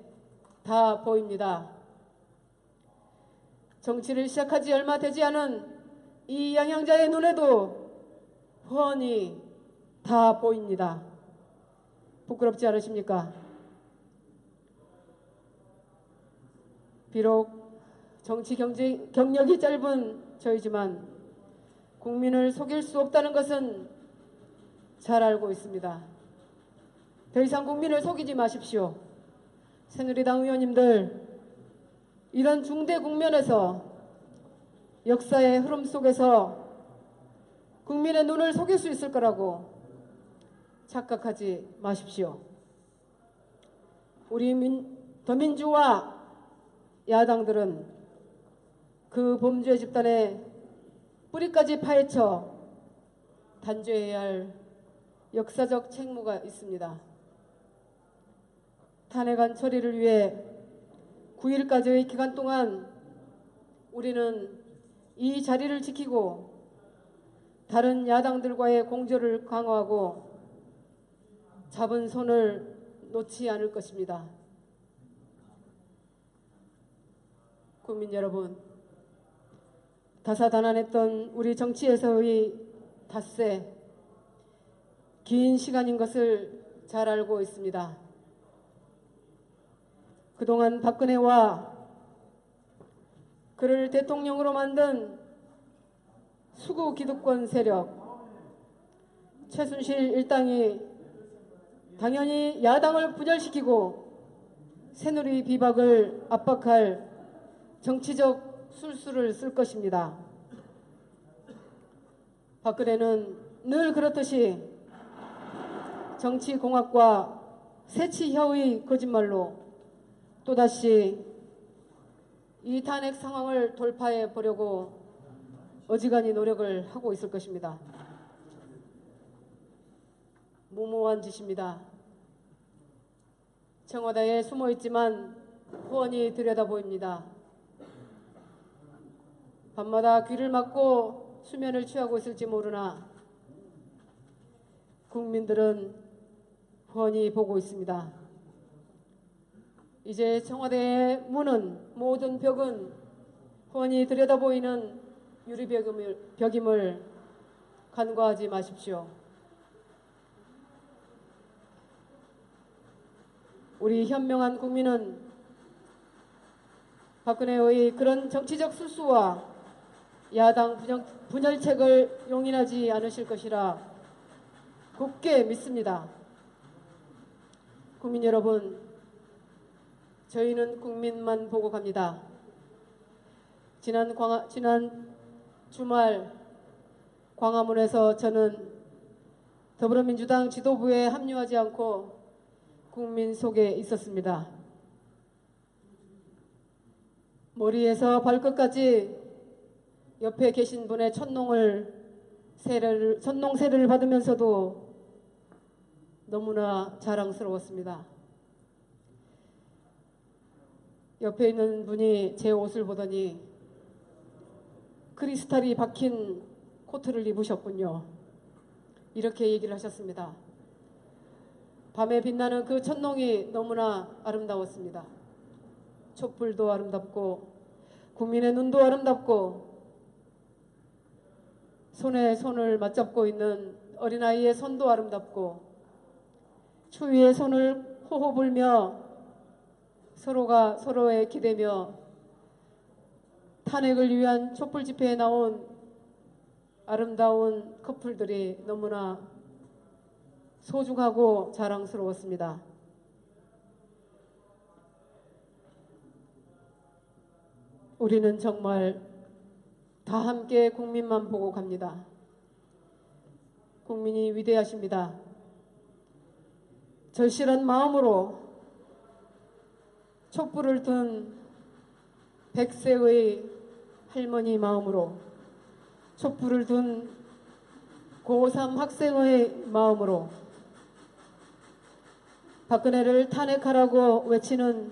다 보입니다. 정치를 시작하지 얼마 되지 않은 이 양양자의 눈에도 훤히 다 보입니다. 부끄럽지 않으십니까? 비록 정치 경력이 짧은 저희지만 국민을 속일 수 없다는 것은 잘 알고 있습니다. 더 이상 국민을 속이지 마십시오. 새누리당 의원님들, 이런 중대 국면에서 역사의 흐름 속에서 국민의 눈을 속일 수 있을 거라고 착각하지 마십시오. 우리 더민주와 야당들은 그 범죄 집단의 뿌리까지 파헤쳐 단죄해야 할 역사적 책무가 있습니다. 탄핵안 처리를 위해 9일까지의 기간 동안 우리는 이 자리를 지키고 다른 야당들과의 공조를 강화하고 잡은 손을 놓지 않을 것입니다. 국민 여러분, 다사다난했던 우리 정치에서의 닷새, 긴 시간인 것을 잘 알고 있습니다. 그동안 박근혜와 그를 대통령으로 만든 수구 기득권 세력 최순실 일당이 당연히 야당을 분열시키고 새누리 비박을 압박할 정치적 술수를 쓸 것입니다. 박근혜는 늘 그렇듯이 정치공학과 새치혀의 거짓말로 또다시 이 탄핵 상황을 돌파해 보려고 어지간히 노력을 하고 있을 것입니다. 무모한 짓입니다. 청와대에 숨어있지만 훤히 들여다보입니다. 밤마다 귀를 막고 수면을 취하고 있을지 모르나 국민들은 훤히 보고 있습니다. 이제 청와대의 문은 모든 벽은 훤히 들여다보이는 유리벽임을 간과하지 마십시오. 우리 현명한 국민은 박근혜의 그런 정치적 술수와 야당 분열책을 용인하지 않으실 것이라 굳게 믿습니다. 국민 여러분, 저희는 국민만 보고 갑니다. 지난 주말 광화문에서 저는 더불어민주당 지도부에 합류하지 않고 국민 속에 있었습니다. 머리에서 발끝까지 옆에 계신 분의 천농 세례를 받으면서도 너무나 자랑스러웠습니다. 옆에 있는 분이 제 옷을 보더니 크리스탈이 박힌 코트를 입으셨군요. 이렇게 얘기를 하셨습니다. 밤에 빛나는 그 천농이 너무나 아름다웠습니다. 촛불도 아름답고 국민의 눈도 아름답고 손에 손을 맞잡고 있는 어린아이의 손도 아름답고 추위에 손을 호호 불며 서로가 서로에 기대며 탄핵을 위한 촛불 집회에 나온 아름다운 커플들이 너무나 소중하고 자랑스러웠습니다. 우리는 정말 다 함께 국민만 보고 갑니다. 국민이 위대하십니다. 절실한 마음으로 촛불을 든 100세의 할머니 마음으로 촛불을 든 고3 학생의 마음으로 박근혜를 탄핵하라고 외치는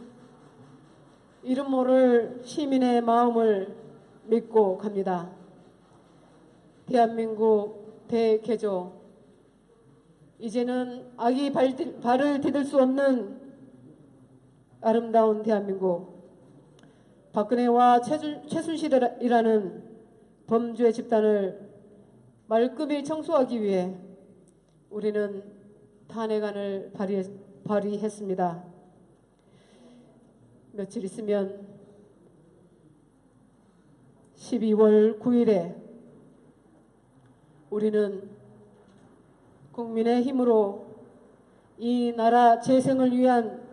이름 모를 시민의 마음을 믿고 갑니다. 대한민국 대개조, 이제는 악이 발을 디딜 수 없는 아름다운 대한민국, 박근혜와 최순실이라는 범죄 집단을 말끔히 청소하기 위해 우리는 탄핵안을 발의했습니다. 며칠 있으면 12월 9일에 우리는 국민의 힘으로 이 나라 재생을 위한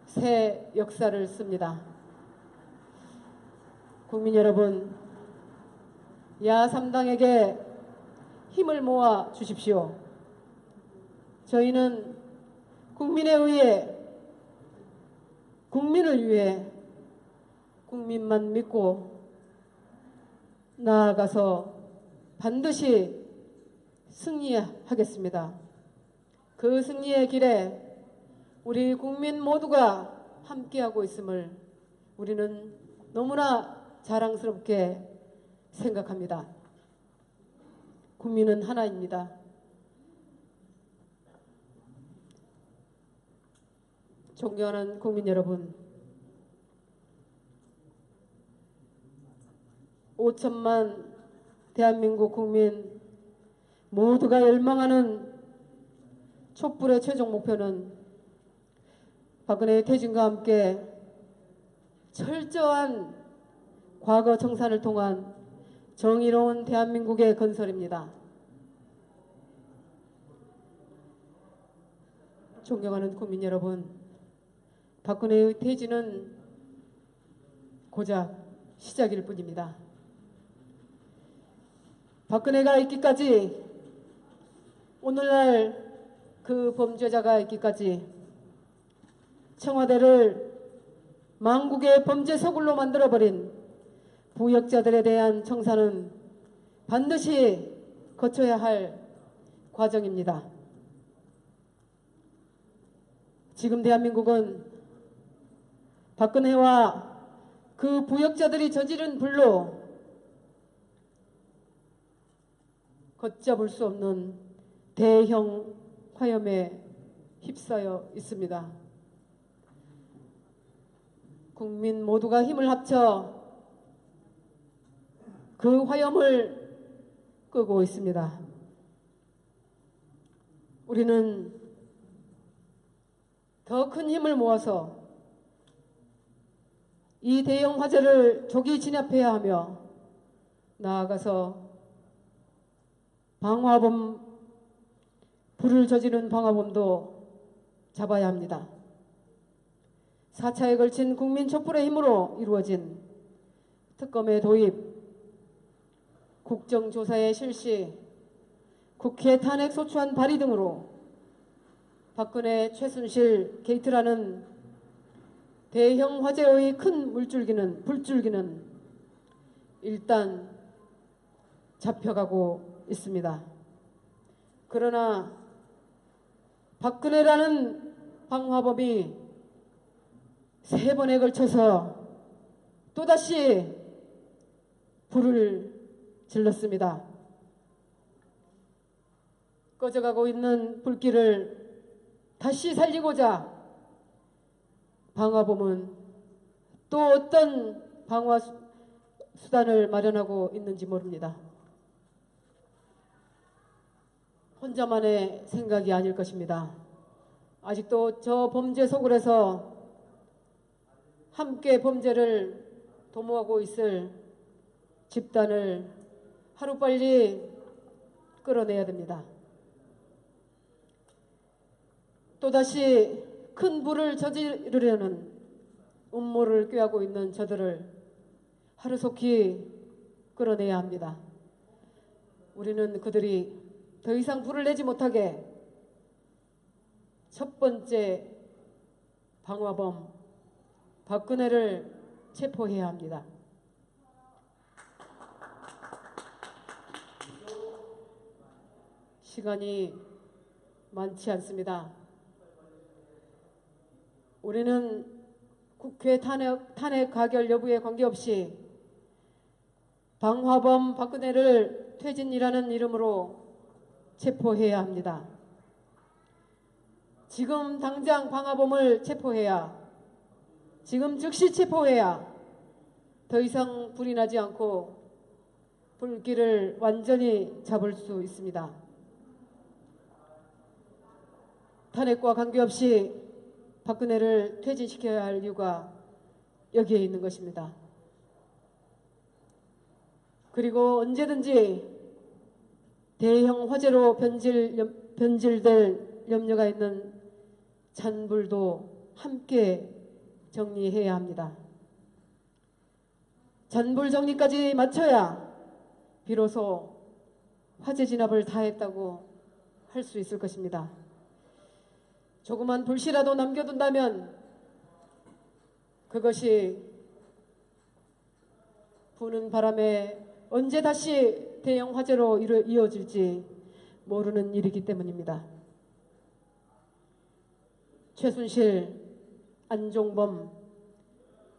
새 역사를 씁니다. 국민 여러분, 야3당에게 힘을 모아 주십시오. 저희는 국민에 의해, 국민을 위해 국민만 믿고 나아가서 반드시 승리하겠습니다. 그 승리의 길에 우리 국민 모두가 함께하고 있음을 우리는 너무나 자랑스럽게 생각합니다. 국민은 하나입니다. 존경하는 국민 여러분, 5천만 대한민국 국민 모두가 열망하는 촛불의 최종 목표는 박근혜의 퇴진과 함께 철저한 과거 청산을 통한 정의로운 대한민국의 건설입니다. 존경하는 국민 여러분, 박근혜의 퇴진은 고작 시작일 뿐입니다. 박근혜가 있기까지, 오늘날 그 범죄자가 있기까지 청와대를 망국의 범죄 소굴로 만들어버린 부역자들에 대한 청산은 반드시 거쳐야 할 과정입니다. 지금 대한민국은 박근혜와 그 부역자들이 저지른 불로 걷잡을 수 없는 대형 화염에 휩싸여 있습니다. 국민 모두가 힘을 합쳐 그 화염을 끄고 있습니다. 우리는 더 큰 힘을 모아서 이 대형 화재를 조기 진압해야 하며, 나아가서 방화범, 불을 저지른 방화범도 잡아야 합니다. 4차에 걸친 국민 촛불의 힘으로 이루어진 특검의 도입, 국정조사의 실시, 국회 탄핵 소추안 발의 등으로 박근혜, 최순실 게이트라는 대형 화재의 큰 불줄기는 일단 잡혀가고 있습니다. 그러나 박근혜라는 방화범이 3번에 걸쳐서 또다시 불을 질렀습니다. 꺼져가고 있는 불길을 다시 살리고자 방화범은 또 어떤 방화 수단을 마련하고 있는지 모릅니다. 혼자만의 생각이 아닐 것입니다. 아직도 저 범죄 소굴에서 함께 범죄를 도모하고 있을 집단을 하루빨리 끌어내야 됩니다. 또다시 큰 불을 저지르려는 음모를 꾀하고 있는 저들을 하루속히 끌어내야 합니다. 우리는 그들이 더 이상 불을 내지 못하게 첫 번째 방화범 박근혜를 체포해야 합니다. 시간이 많지 않습니다. 우리는 국회 탄핵 가결 여부에 관계없이 방화범 박근혜를 퇴진이라는 이름으로 체포해야 합니다. 지금 당장 방화범을 체포해야, 지금 즉시 체포해야 더 이상 불이 나지 않고 불길을 완전히 잡을 수 있습니다. 탄핵과 관계없이 박근혜를 퇴진시켜야 할 이유가 여기에 있는 것입니다. 그리고 언제든지 대형 화재로 변질될 염려가 있는 잔불도 함께 정리해야 합니다. 잔불 정리까지 마쳐야 비로소 화재 진압을 다했다고 할 수 있을 것입니다. 조그만 불씨라도 남겨둔다면 그것이 부는 바람에 언제 다시 대형 화재로 이어질지 모르는 일이기 때문입니다. 최순실, 안종범,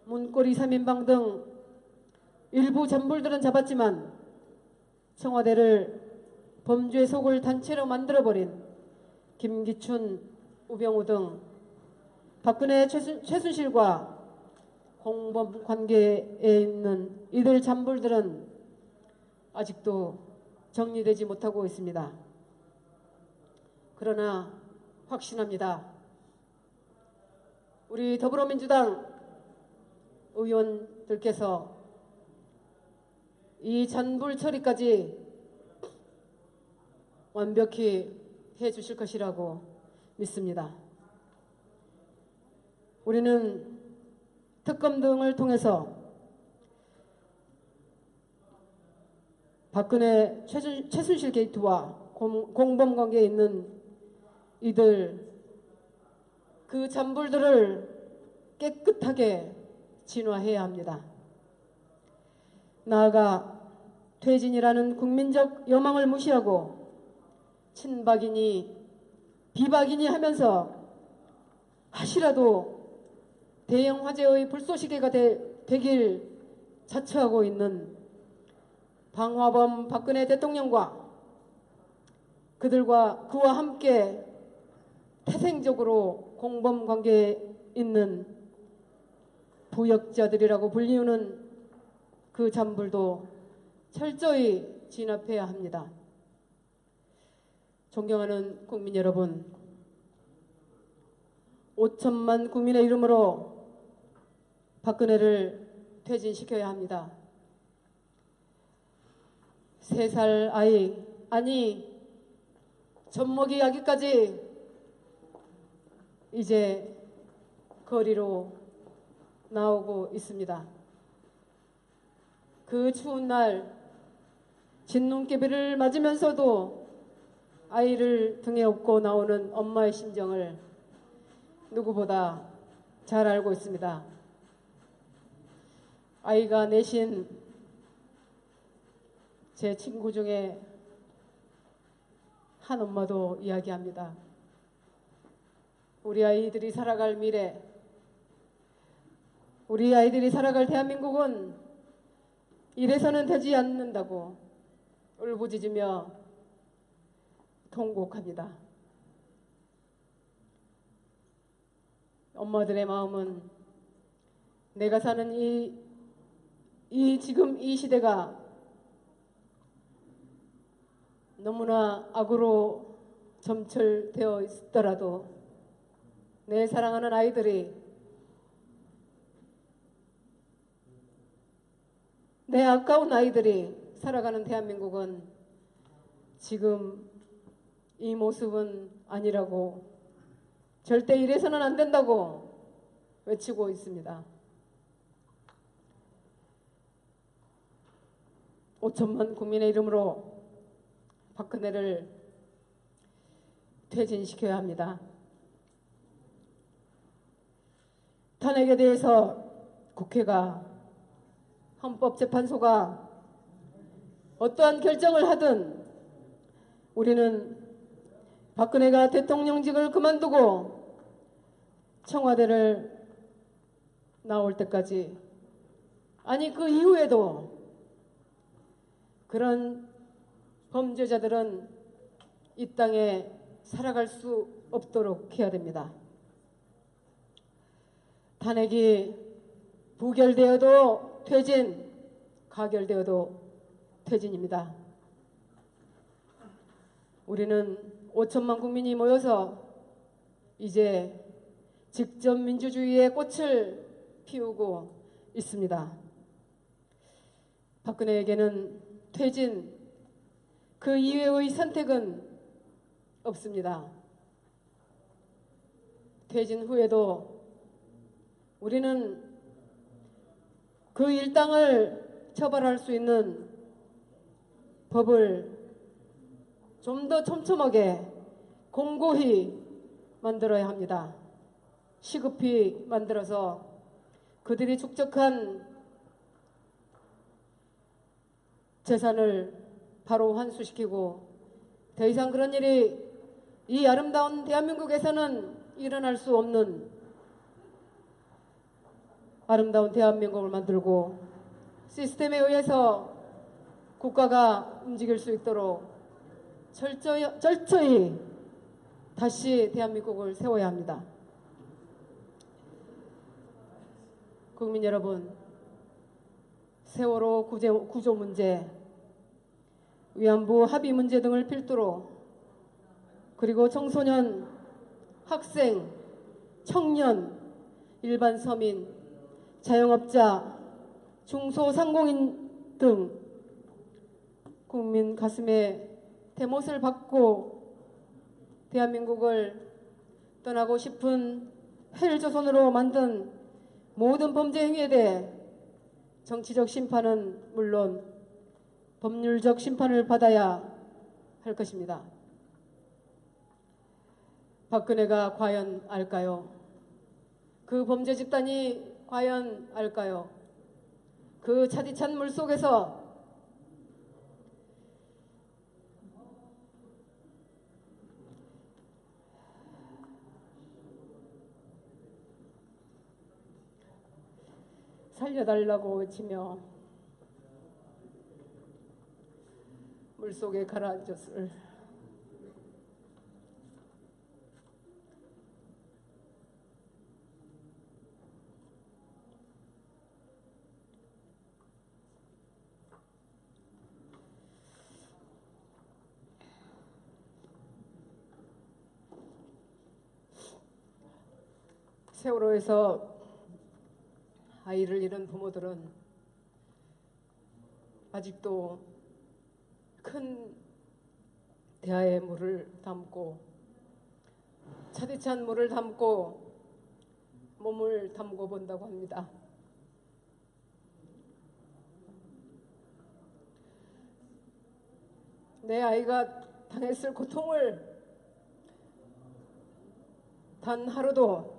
문고리 3인방 등 일부 잔불들은 잡았지만 청와대를 범죄 속을 단체로 만들어버린 김기춘, 우병우 등 박근혜, 최순실과 공범 관계에 있는 이들 잔불들은 아직도 정리되지 못하고 있습니다. 그러나 확신합니다. 우리 더불어민주당 의원들께서 이 잔불 처리까지 완벽히 해 주실 것이라고 믿습니다. 우리는 특검 등을 통해서 박근혜 최순실 게이트와 공범관계에 있는 이들 그 잔불들을 깨끗하게 진화해야 합니다. 나아가 퇴진이라는 국민적 여망을 무시하고 친박이니 비박이니 하면서 하시라도 대형 화재의 불쏘시개가 되길 자처하고 있는 방화범 박근혜 대통령과 그와 함께 태생적으로 공범관계에 있는 부역자들이라고 불리우는 그 잔불도 철저히 진압해야 합니다. 존경하는 국민 여러분, 5천만 국민의 이름으로 박근혜를 퇴진시켜야 합니다. 3살 아이, 아니 젖먹이 아기까지 이제 거리로 나오고 있습니다. 그 추운 날 진눈깨비를 맞으면서도 아이를 등에 업고 나오는 엄마의 심정을 누구보다 잘 알고 있습니다. 아이가 내신 제 친구 중에 한 엄마도 이야기합니다. 우리 아이들이 살아갈 미래, 우리 아이들이 살아갈 대한민국은 이래서는 되지 않는다고 울부짖으며 통곡합니다. 엄마들의 마음은 내가 사는 지금 이 시대가 너무나 악으로 점철되어 있더라도 내 사랑하는 아이들이, 내 아까운 아이들이 살아가는 대한민국은 지금 이 모습은 아니라고, 절대 이래서는 안 된다고 외치고 있습니다. 5천만 국민의 이름으로 박근혜를 퇴진시켜야 합니다. 탄핵에 대해서 국회가, 헌법재판소가 어떠한 결정을 하든 우리는 박근혜가 대통령직을 그만두고 청와대를 나올 때까지, 아니 그 이후에도 그런 범죄자들은 이 땅에 살아갈 수 없도록 해야 됩니다. 탄핵이 부결되어도 퇴진, 가결되어도 퇴진입니다. 우리는 5천만 국민이 모여서 이제 직접 민주주의의 꽃을 피우고 있습니다. 박근혜에게는 퇴진, 그 이외의 선택은 없습니다. 퇴진 후에도 우리는 그 일당을 처벌할 수 있는 법을 좀 더 촘촘하게 공고히 만들어야 합니다. 시급히 만들어서 그들이 축적한 재산을 바로 환수시키고 더 이상 그런 일이 이 아름다운 대한민국에서는 일어날 수 없는 아름다운 대한민국을 만들고 시스템에 의해서 국가가 움직일 수 있도록 철저히 다시 대한민국을 세워야 합니다. 국민 여러분, 세월호 구조 문제, 위안부 합의 문제 등을 필두로, 그리고 청소년, 학생, 청년, 일반 서민, 자영업자, 중소상공인 등 국민 가슴에 대못을 박고 대한민국을 떠나고 싶은 헬조선으로 만든 모든 범죄 행위에 대해 정치적 심판은 물론 법률적 심판을 받아야 할 것입니다. 박근혜가 과연 알까요? 그 범죄 집단이 과연 알까요? 그 차디찬 물속에서 살려달라고 외치며 물속에 가라앉았을 세월호에서 아이를 잃은 부모들은 아직도 큰 대하의 물을 담고 차디찬 물을 담고 몸을 담고 본다고 합니다. 내 아이가 당했을 고통을 단 하루도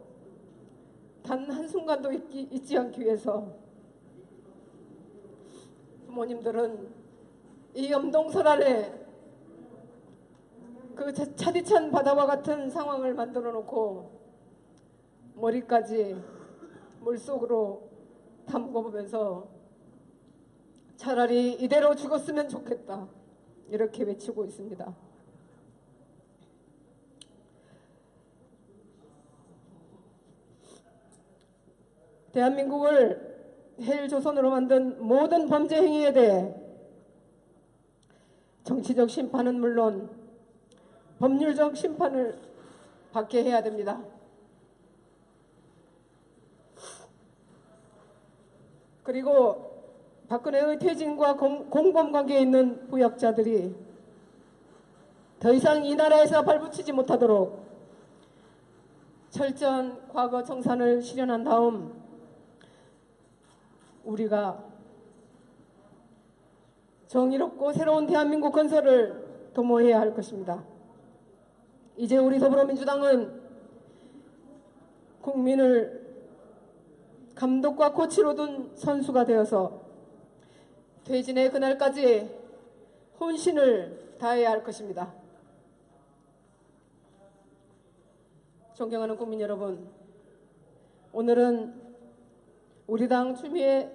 단 한순간도 잊지 않기 위해서 부모님들은 이 염동설 아래 그 차디찬 바다와 같은 상황을 만들어 놓고 머리까지 물속으로 담궈보면서 차라리 이대로 죽었으면 좋겠다 이렇게 외치고 있습니다. 대한민국을 헬조선으로 만든 모든 범죄 행위에 대해 정치적 심판은 물론 법률적 심판을 받게 해야 됩니다. 그리고 박근혜의 퇴진과 공범 관계에 있는 부역자들이 더 이상 이 나라에서 발붙이지 못하도록 철저한 과거 청산을 실현한 다음 우리가 정의롭고 새로운 대한민국 건설을 도모해야 할 것입니다. 이제 우리 더불어민주당은 국민을 감독과 코치로 둔 선수가 되어서 퇴진의 그날까지 혼신을 다해야 할 것입니다. 존경하는 국민 여러분, 오늘은 우리 당 추미애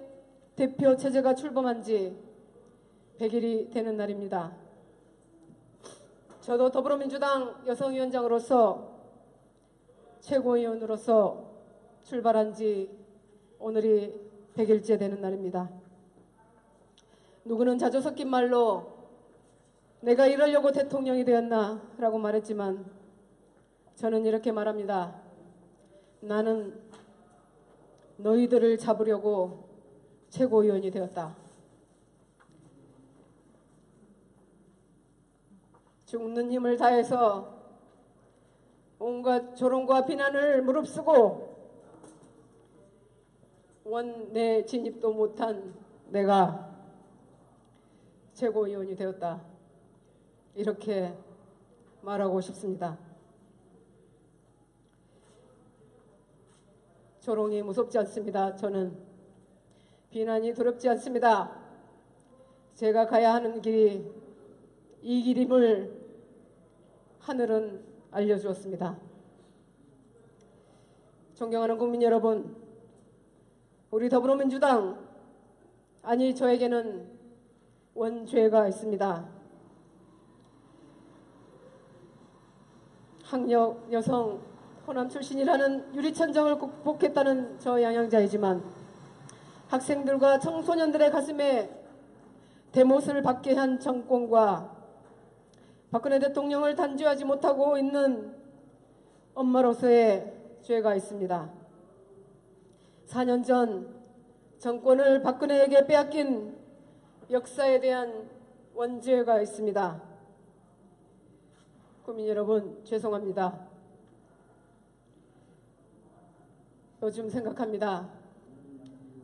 대표 체제가 출범한 지 100일이 되는 날입니다. 저도 더불어민주당 여성위원장으로서 최고위원으로서 출발한 지 오늘이 100일째 되는 날입니다. 누구는 자주 섞인 말로 내가 이러려고 대통령이 되었나 라고 말했지만 저는 이렇게 말합니다. 나는 너희들을 잡으려고 최고위원이 되었다. 죽는 힘을 다해서 온갖 조롱과 비난을 무릅쓰고 원내 진입도 못한 내가 최고위원이 되었다. 이렇게 말하고 싶습니다. 조롱이 무섭지 않습니다. 저는 비난이 두렵지 않습니다. 제가 가야 하는 길이 이 길임을 하늘은 알려주었습니다. 존경하는 국민 여러분, 우리 더불어민주당, 아니 저에게는 원죄가 있습니다. 학력, 여성, 호남 출신이라는 유리천장을 극복했다는 저 양양자이지만 학생들과 청소년들의 가슴에 대못을 박게 한 정권과 박근혜 대통령을 단죄하지 못하고 있는 엄마로서의 죄가 있습니다. 4년 전 정권을 박근혜에게 빼앗긴 역사에 대한 원죄가 있습니다. 국민 여러분, 죄송합니다. 요즘 생각합니다.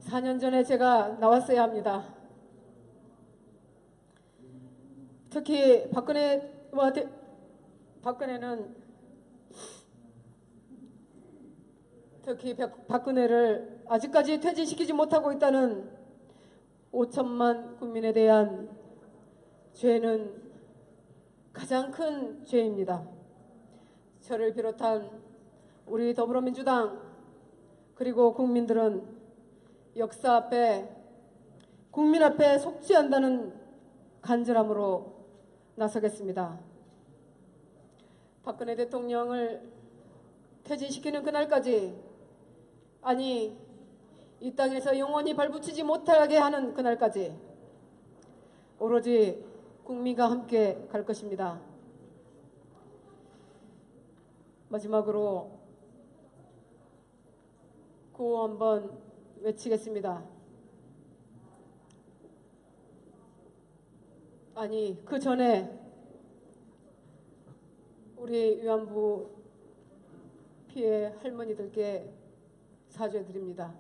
4년 전에 제가 나왔어야 합니다. 특히 박근혜를 아직까지 퇴진시키지 못하고 있다는 5천만 국민에 대한 죄는 가장 큰 죄입니다. 저를 비롯한 우리 더불어민주당 그리고 국민들은 역사 앞에 국민 앞에 속지 않다는 간절함으로 나서겠습니다. 박근혜 대통령을 퇴진시키는 그날까지, 아니 이 땅에서 영원히 발붙이지 못하게 하는 그날까지 오로지 국민과 함께 갈 것입니다. 마지막으로 구호 한번 외치겠습니다. 아니 그 전에 우리 위안부 피해 할머니들께 사죄드립니다.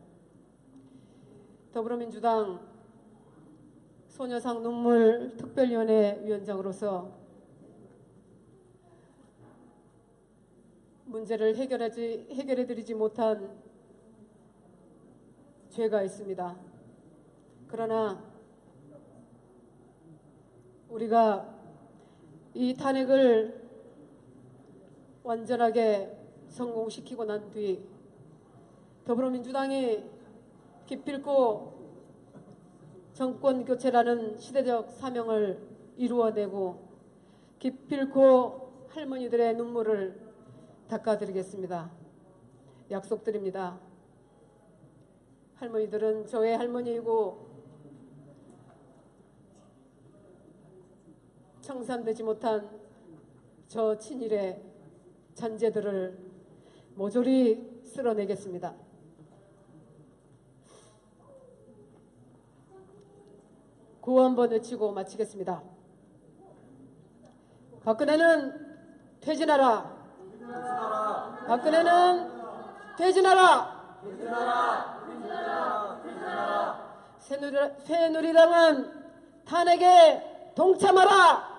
더불어민주당 소녀상 눈물 특별위원회 위원장으로서 문제를 해결해드리지 못한 죄가 있습니다. 그러나 우리가 이 탄핵을 완전하게 성공시키고 난 뒤 더불어민주당이 기필코 정권 교체라는 시대적 사명을 이루어내고 기필코 할머니들의 눈물을 닦아드리겠습니다. 약속드립니다. 할머니들은 저의 할머니이고 청산되지 못한 저 친일의 잔재들을 모조리 쓸어내겠습니다. 구호 한번 외치고 마치겠습니다. 박근혜는 퇴진하라. 박근혜는 퇴진하라. 새누리당은 탄핵에 동참하라.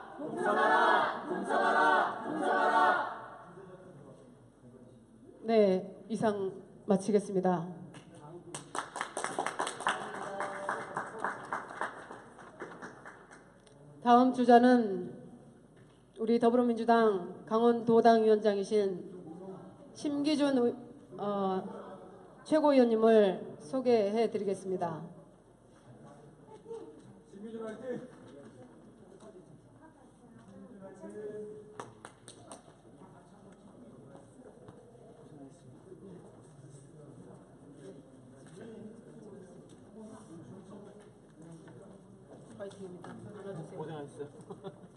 네, 이상 마치겠습니다. 다음 주자는 우리 더불어민주당 강원도당 위원장이신 심기준 최고위원님을 소개해 드리겠습니다. 심기준 화이팅! 화이팅입니다. 안아주세요. 고생하셨어요.